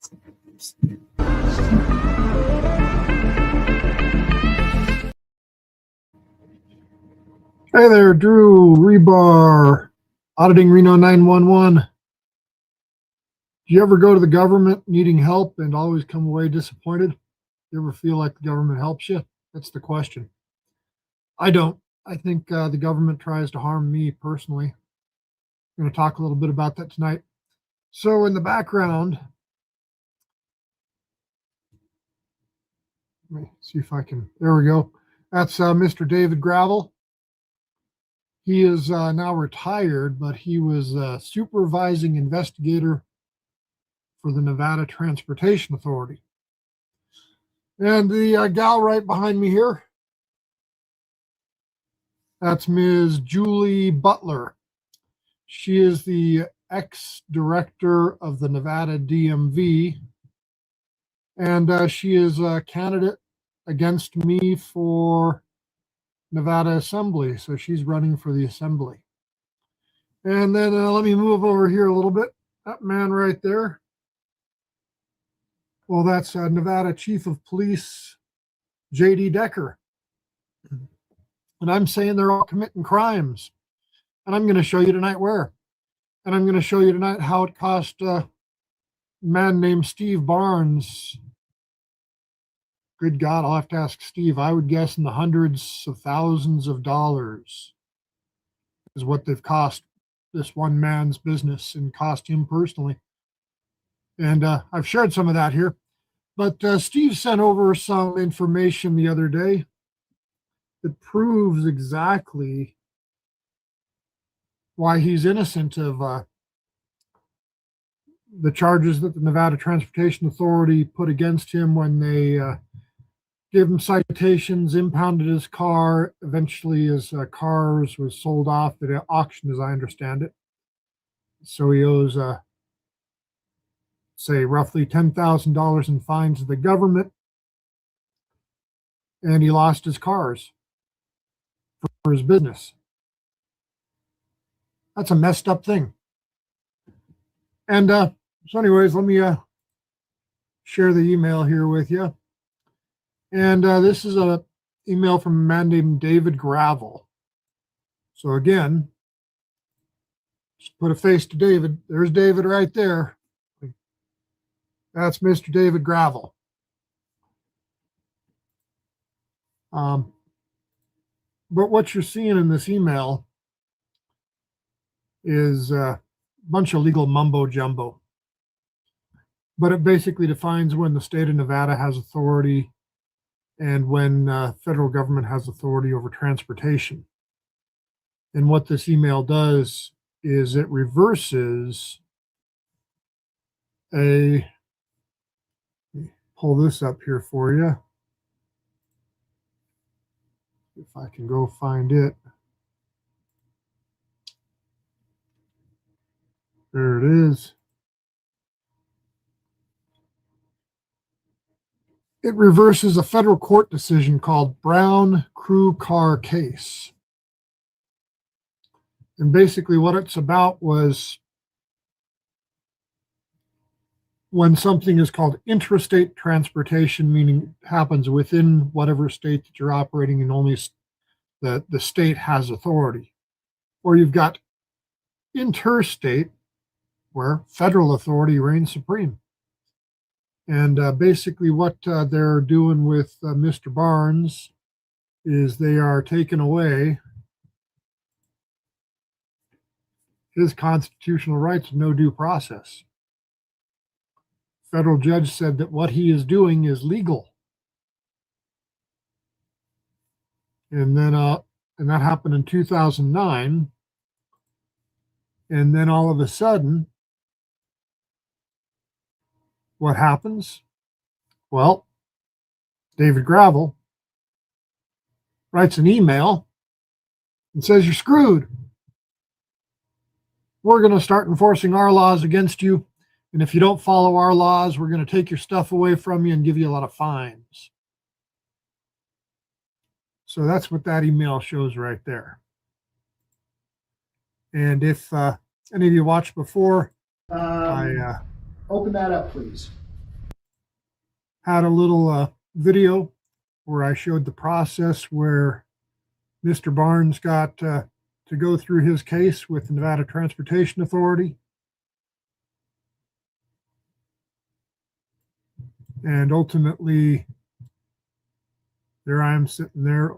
Hey there, Drew Rebar, Auditing Reno 911. Do you ever go to the government needing help and always come away disappointed? You ever feel like the government helps you? That's the question. I don't. I think the government tries to harm me personally. I'm going to talk a little bit about that tonight. So, in the background, let me see if I can. There we go. That's Mr. David Gravel. He is now retired, but he was a supervising investigator for the Nevada Transportation Authority. And the gal right behind me here, that's Ms. Julie Butler. She is the ex-director of the Nevada DMV, and she is a candidate against me for Nevada Assembly, so she's running for the Assembly. And then let me move over here a little bit. That man right there, well, that's Nevada Chief of Police J.D. Decker. And I'm saying they're all committing crimes. And I'm going to show you tonight where. And I'm going to show you tonight how it cost a man named Steve Barnes. Good God, I'll have to ask Steve. I would guess in the hundreds of thousands of dollars is what they've cost this one man's business and cost him personally. And I've shared some of that here. But Steve sent over some information the other day that proves exactly why he's innocent of the charges that the Nevada Transportation Authority put against him when they gave him citations, impounded his car. Eventually, his cars was sold off at an auction, as I understand it. So he owes, say, roughly $10,000 in fines to the government, and he lost his cars for his business. That's a messed up thing. And so anyways, let me share the email here with you. And this is an email from a man named David Gravel. So again, just put a face to David. There's David right there. That's Mr. David Gravel. But what you're seeing in this email is a bunch of legal mumbo jumbo. But it basically defines when the state of Nevada has authority and when federal government has authority over transportation. And what this email does is it reverses a, pull this up here for you. If I can go find it. There it is. It reverses a federal court decision called Brown Crew Car Case. And basically what it's about was when something is called interstate transportation, meaning it happens within whatever state that you're operating in, only the state has authority. Or you've got interstate, where federal authority reigns supreme. And basically what they're doing with Mr. Barnes is they are taking away his constitutional rights of no due process. Federal judge said that what he is doing is legal. And then and that happened in 2009. And then all of a sudden, what happens? Well, David Gravel writes an email and says, you're screwed. We're going to start enforcing our laws against you. And if you don't follow our laws, we're going to take your stuff away from you and give you a lot of fines. So that's what that email shows right there. And if any of you watched before, Open that up, please. had a little video where I showed the process where Mr. Barnes got to go through his case with the Nevada Transportation Authority. And ultimately, there I am sitting there.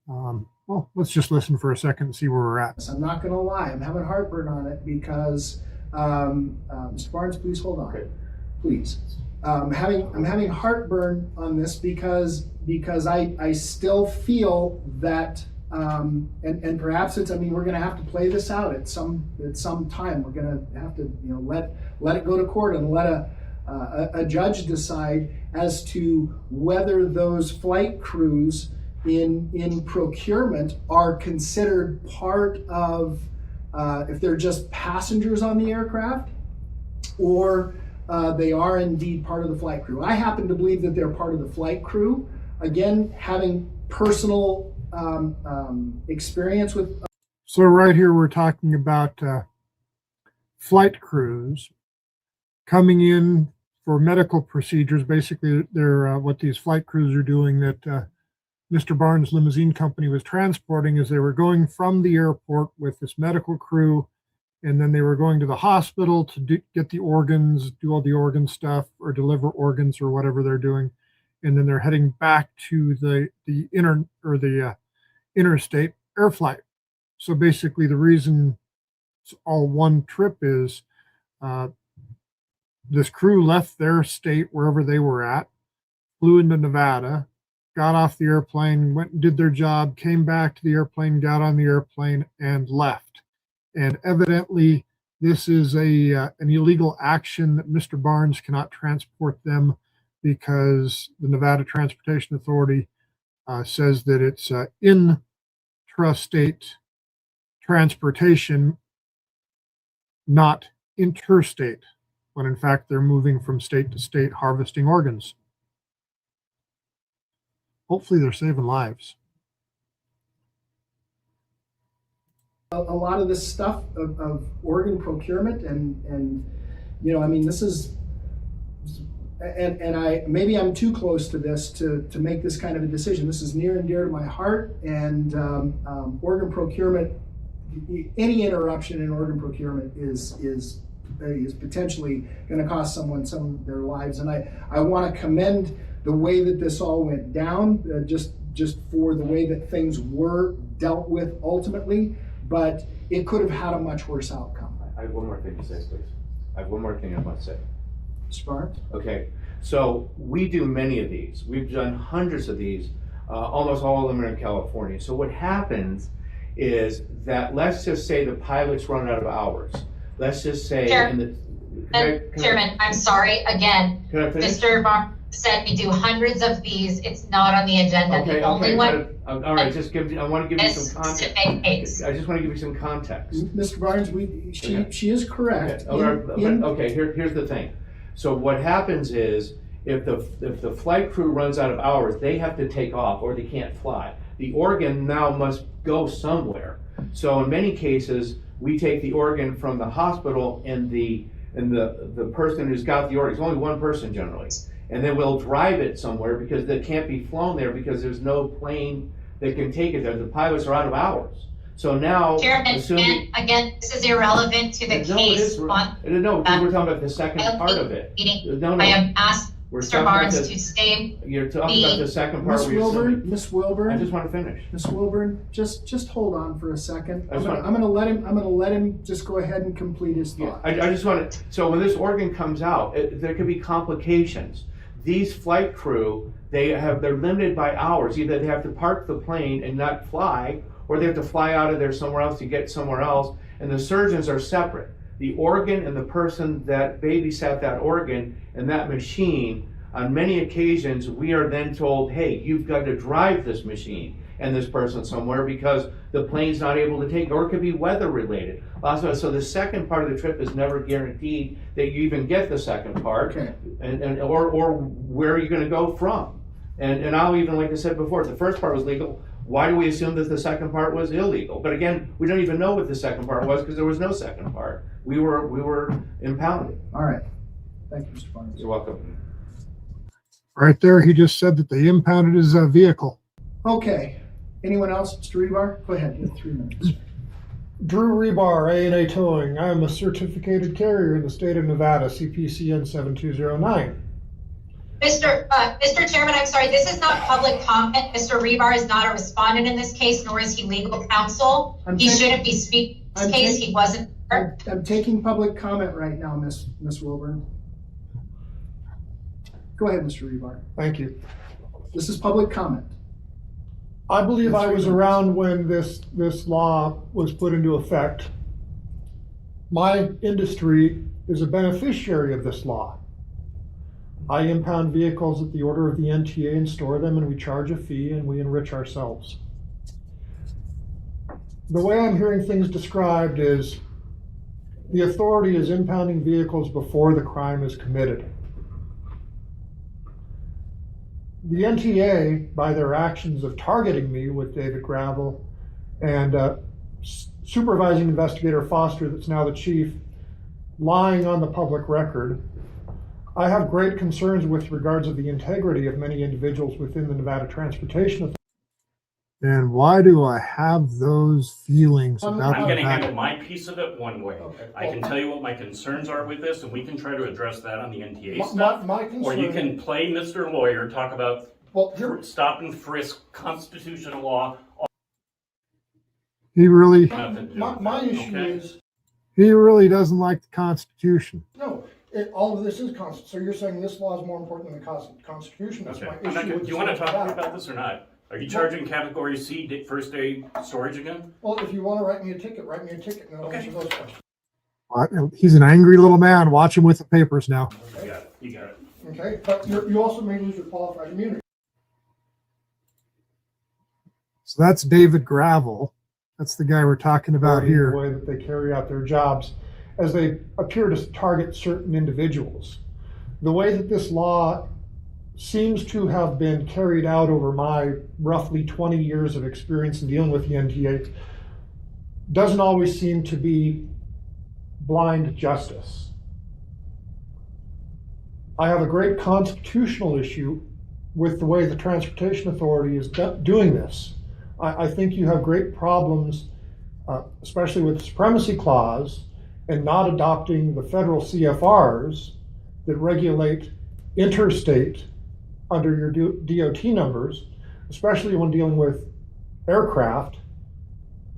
Well, let's just listen for a second and see where we're at. I'm not going to lie. I'm having heartburn on it because, Mr. Barnes, please hold on. Okay. Please. I'm having heartburn on this because I still feel that, and perhaps it's, I mean, we're going to have to play this out at some time. We're going to have to, you know, let it go to court and let a judge decide as to whether those flight crews in procurement are considered part of, if they're just passengers on the aircraft, or they are indeed part of the flight crew. I happen to believe that they're part of the flight crew. Again, having personal experience with. So right here, we're talking about flight crews coming in for medical procedures. Basically, they're what these flight crews are doing that Mr. Barnes' limousine company was transporting, is they were going from the airport with this medical crew, and then they were going to the hospital to get the organs, do all the organ stuff, or deliver organs or whatever they're doing, and then they're heading back to the interstate air flight. So basically, the reason it's all one trip is this crew left their state wherever they were at, flew into Nevada, got off the airplane, went and did their job, came back to the airplane, got on the airplane, and left. And evidently, this is an illegal action that Mr. Barnes cannot transport them because the Nevada Transportation Authority says that it's intrastate transportation, not interstate, when in fact they're moving from state to state harvesting organs. Hopefully they're saving lives. A lot of this stuff of organ procurement and you know, I mean, this is, and maybe I'm too close to this to make this kind of a decision. This is near and dear to my heart, and organ procurement, any interruption in organ procurement is potentially going to cost someone some of their lives. And I want to commend the way that this all went down, just for the way that things were dealt with ultimately, but it could have had a much worse outcome. I have one more thing to say, please. I have one more thing I want to say. Mr. Barnes? Okay, so we do many of these. We've done hundreds of these. Almost all of them are in California. So what happens is that, let's just say the pilots run out of hours. Let's just say, Chairman, I'm sorry again. Mr. Barnes said we do hundreds of these. It's not on the agenda. Okay, the only one. All right, I want to give you some context. I just want to give you some context. Mr. Barnes, she is correct. Okay, here's the thing. So what happens is, if the flight crew runs out of hours, they have to take off or they can't fly. The organ now must go somewhere. So in many cases, we take the organ from the hospital and the person who's got the organ, it's only one person generally, and then we'll drive it somewhere because it can't be flown there because there's no plane that can take it there. The pilots are out of hours. So now, Chairman, again, this is irrelevant to the case. No, because we're talking about the second part of it. I have asked Mr. Barnes to stay. You're talking about the second part. Miss Wilburn. I just want to finish. Miss Wilburn, just hold on for a second. I'm gonna let him just go ahead and complete his thought. I just want to. So when this organ comes out, there could be complications. These flight crew, they're limited by hours. Either they have to park the plane and not fly, or they have to fly out of there somewhere else to get somewhere else. And the surgeons are separate. The organ and the person that babysat that organ and that machine, on many occasions, we are then told, hey, you've got to drive this machine and this person somewhere because the plane's not able to take it, or it could be weather related. So the second part of the trip is never guaranteed that you even get the second part, okay. or where are you going to go from? And I'll even, like I said before, if the first part was legal, why do we assume that the second part was illegal? But again, we don't even know what the second part was because there was no second part. We were impounded. All right. Thank you, Mr. Barnes. You're welcome. Right there, he just said that they impounded his vehicle. Okay. Anyone else? Mr. Rebar? Go ahead. You have 3 minutes. Drew Rebar, A&A Towing. I am a certificated carrier in the state of Nevada, CPCN 7209. Mr. Chairman, I'm sorry, this is not public comment. Mr. Rebar is not a respondent in this case, nor is he legal counsel. He shouldn't be speaking in this case. He wasn't there. I'm taking public comment right now, Miss Wilburn. Go ahead, Mr. Rebar. Thank you. This is public comment. I believe That's I was 3 minutes. around when this law was put into effect. My industry is a beneficiary of this law. I impound vehicles at the order of the NTA and store them, and we charge a fee and we enrich ourselves. The way I'm hearing things described is the authority is impounding vehicles before the crime is committed. The NTA, by their actions of targeting me with David Gravel and supervising investigator Foster, that's now the chief, lying on the public record, I have great concerns with regards of the integrity of many individuals within the Nevada Transportation Authority. And why do I have those feelings I'm about going to that? handle my piece of it one way. Okay. I can tell you what my concerns are with this, and we can try to address that on the NTA My stuff. concern, Or you can play Mr. Lawyer, talk about well, here, stop and frisk, constitutional law. he really Nothing to do with My that, issue okay? is, doesn't like the Constitution. no, all of this is so you're saying this law is more important than the Constitution? That's Okay. my I'm issue not gonna- with do you want to this talk to me law. about this or not? Are you charging category C first aid storage again? Well, if you want to write me a ticket, and I'll Okay. answer those questions. He's an angry little man. Watch him with the papers now. You got it, you got it. Okay, but you also may lose your qualified immunity. So that's David Gravel. That's the guy we're talking about here. The way that they carry out their jobs as they appear to target certain individuals. The way that this law seems to have been carried out over my roughly 20 years of experience in dealing with the NTA doesn't always seem to be blind justice. I have a great constitutional issue with the way the Transportation Authority is doing this. I think you have great problems, especially with the Supremacy Clause, and not adopting the federal CFRs that regulate interstate under your DOT numbers, especially when dealing with aircraft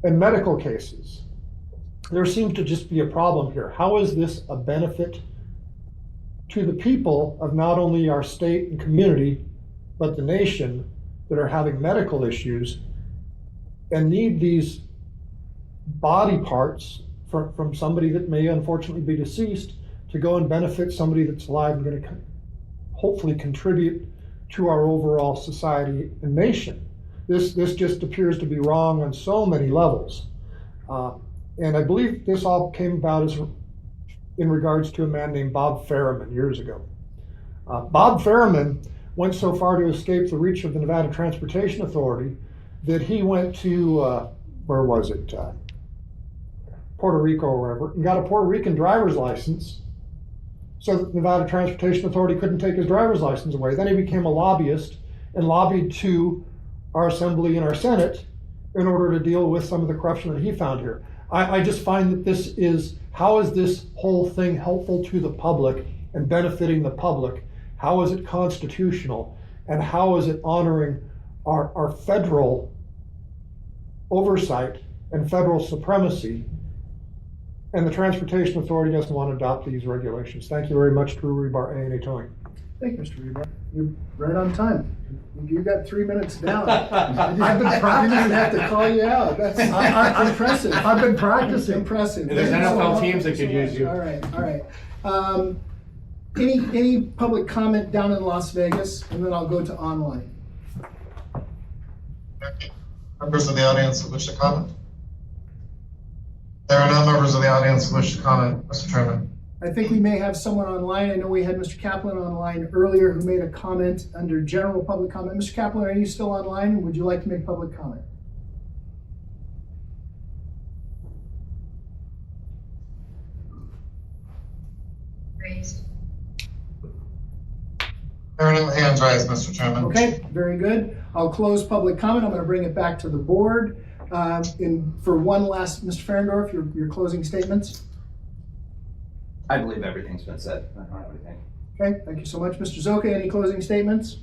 and medical cases. There seems to just be a problem here. How is this a benefit to the people of not only our state and community, but the nation that are having medical issues and need these body parts from somebody that may unfortunately be deceased to go and benefit somebody that's alive and going to hopefully contribute to our overall society and nation? This just appears to be wrong on so many levels. And I believe this all came about in regards to a man named Bob Ferriman years ago. Bob Ferriman went so far to escape the reach of the Nevada Transportation Authority that he went to, where was it? Puerto Rico or wherever, and got a Puerto Rican driver's license so that the Nevada Transportation Authority couldn't take his driver's license away. Then he became a lobbyist and lobbied to our Assembly and our Senate in order to deal with some of the corruption that he found here. I just find that how is this whole thing helpful to the public and benefiting the public? How is it constitutional? And how is it honoring our federal oversight and federal supremacy? And the Transportation Authority doesn't want to adopt these regulations. Thank you very much, Drew Rebar, A&A Towing. Thank you, Mr. Rebar. You're right on time. You got 3 minutes down. I've been I didn't even have to call you out. That's impressive. I've been practicing. Impressive. There's Thank you so NFL much. teams that could use you. All right. Any public comment down in Las Vegas, and then I'll go to online. Members of the audience who wish to comment? There are no members of the audience who wish to comment, Mr. Chairman. I think we may have someone online. I know we had Mr. Kaplan online earlier who made a comment under general public comment. Mr. Kaplan, are you still online? Would you like to make public comment? Raised. There are no hands raised, Mr. Chairman. Okay, very good. I'll close public comment. I'm going to bring it back to the board. For one last, Mr. Ferendorf, your closing statements. I believe everything's been said. I don't have anything. Okay, thank you so much. Mr. Zoka, any closing statements?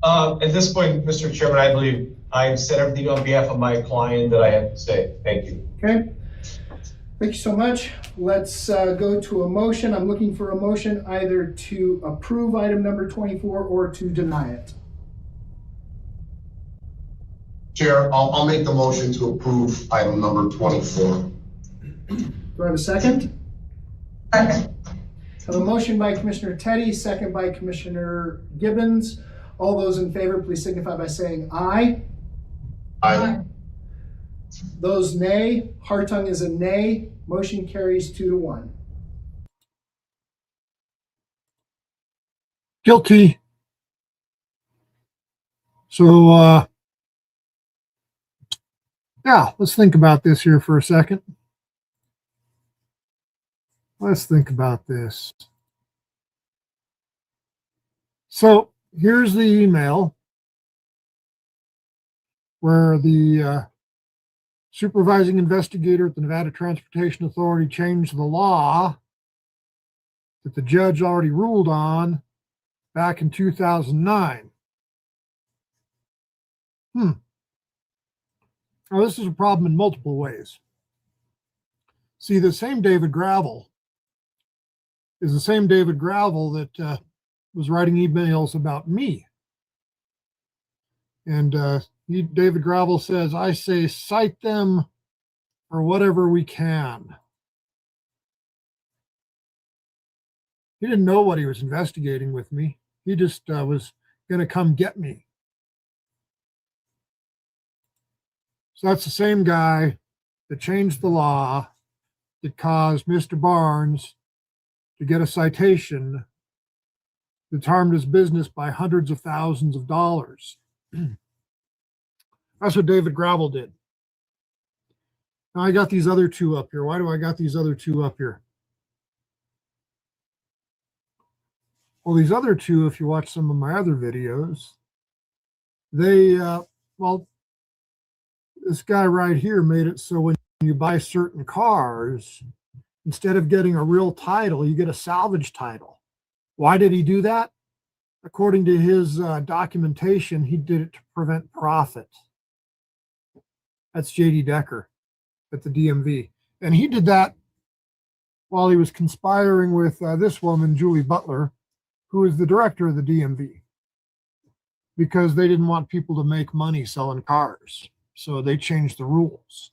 At this point, Mr. Chairman, I believe I've said everything on behalf of my client that I have to say. Thank you. Okay, thank you so much. Let's go to a motion. I'm looking for a motion either to approve item number 24 or to deny it. Chair, I'll make the motion to approve item number 24. Do I have a second? Second. I have a motion by Commissioner Teddy, second by Commissioner Gibbons. All those in favor, please signify by saying aye. Aye. Those nay, Hartung is a nay. Motion carries 2-1. Guilty. So, yeah, let's think about this here for a second. Let's think about this. So here's the email where the supervising investigator at the Nevada Transportation Authority changed the law that the judge already ruled on back in 2009. Now, this is a problem in multiple ways. See, the same David Gravel is the same David Gravel that was writing emails about me. And David Gravel says, I say, cite them for whatever we can. He didn't know what he was investigating with me. He just was going to come get me. So that's the same guy that changed the law that caused Mr. Barnes to get a citation that harmed his business by hundreds of thousands of dollars. That's what David Gravel did. Now I got these other two up here. Why do I got these other two up here? Well, these other two, if you watch some of my other videos, they, well, this guy right here made it so when you buy certain cars, instead of getting a real title, you get a salvage title. Why did he do that? According to his documentation, he did it to prevent profit. That's JD Decker at the DMV. And he did that while he was conspiring with this woman, Julie Butler, who is the director of the DMV, because they didn't want people to make money selling cars. So they changed the rules.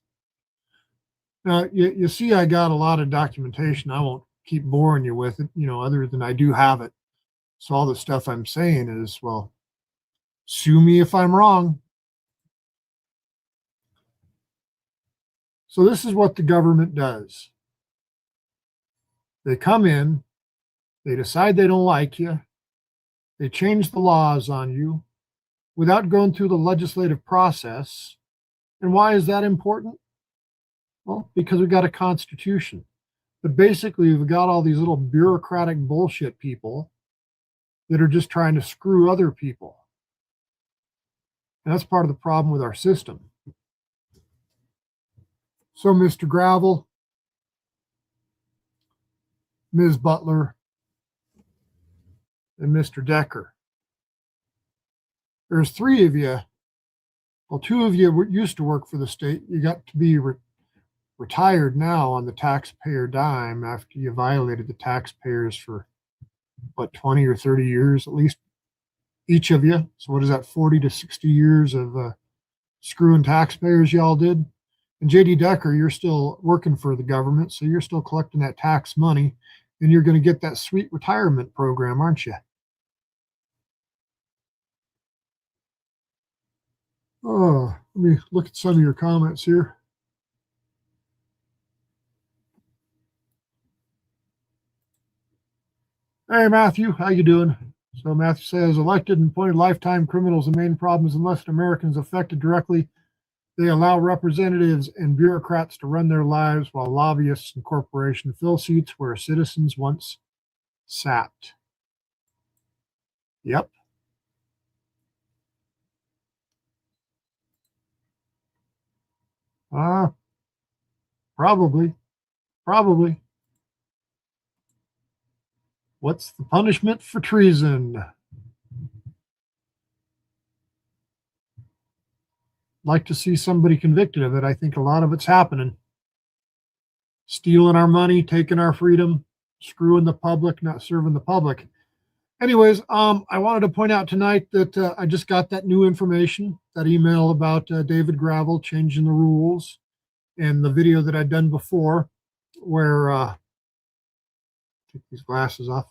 Now, you see, I got a lot of documentation. I won't keep boring you with it, other than I do have it. So all the stuff I'm saying is, well, sue me if I'm wrong. So this is what the government does. They come in, they decide they don't like you, they change the laws on you without going through the legislative process. And why is that important? Well, because we've got a constitution. But basically, we've got all these little bureaucratic bullshit people that are just trying to screw other people. And that's part of the problem with our system. So, Mr. Gravel, Ms. Butler, and Mr. Decker. There's three of you. Well, two of you used to work for the state. You got to be retired now on the taxpayer dime after you violated the taxpayers for, 20 or 30 years, at least each of you. So what is that, 40 to 60 years of screwing taxpayers y'all did? And JD Decker, you're still working for the government, so you're still collecting that tax money, and you're going to get that sweet retirement program, aren't you? Oh, let me look at some of your comments here. Hey, Matthew, how you doing? So Matthew says, elected and appointed lifetime criminals, the main problem is unless an American is affected directly, they allow representatives and bureaucrats to run their lives while lobbyists and corporations fill seats where citizens once Sat. Yep. Probably. Probably. What's the punishment for treason? Like to see somebody convicted of it. I think a lot of it's happening. Stealing our money, taking our freedom, screwing the public, not serving the public. Anyways, I wanted to point out tonight that I just got that new information, that email about David Gravel changing the rules, and the video that I'd done before where take these glasses off.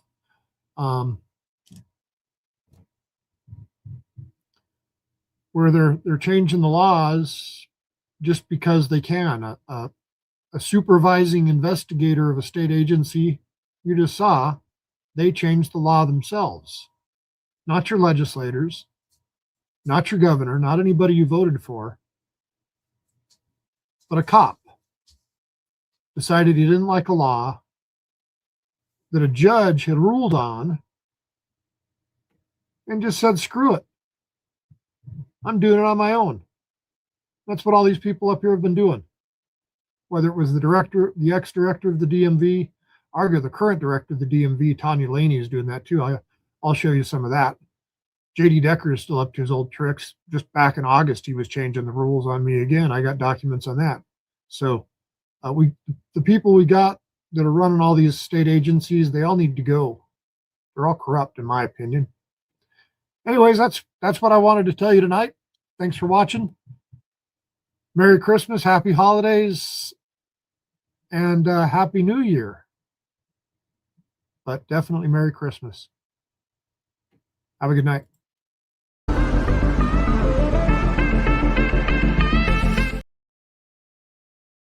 Where they're changing the laws just because they can. A supervising investigator of a state agency, you just saw, they changed the law themselves. Not your legislators, not your governor, not anybody you voted for, but a cop decided he didn't like a law that a judge had ruled on and just said, screw it. I'm doing it on my own. That's what all these people up here have been doing. Whether it was the director, the ex-director of the DMV, argue the current director of the DMV, Tanya Laney, is doing that too. I'll show you some of that. JD Decker is still up to his old tricks. Just back in August, he was changing the rules on me again. I got documents on that. So the people we got that are running all these state agencies, they all need to go. They're all corrupt, in my opinion. Anyways, that's what I wanted to tell you tonight. Thanks for watching. Merry Christmas, happy holidays, and Happy New Year. But definitely Merry Christmas. Have a good night.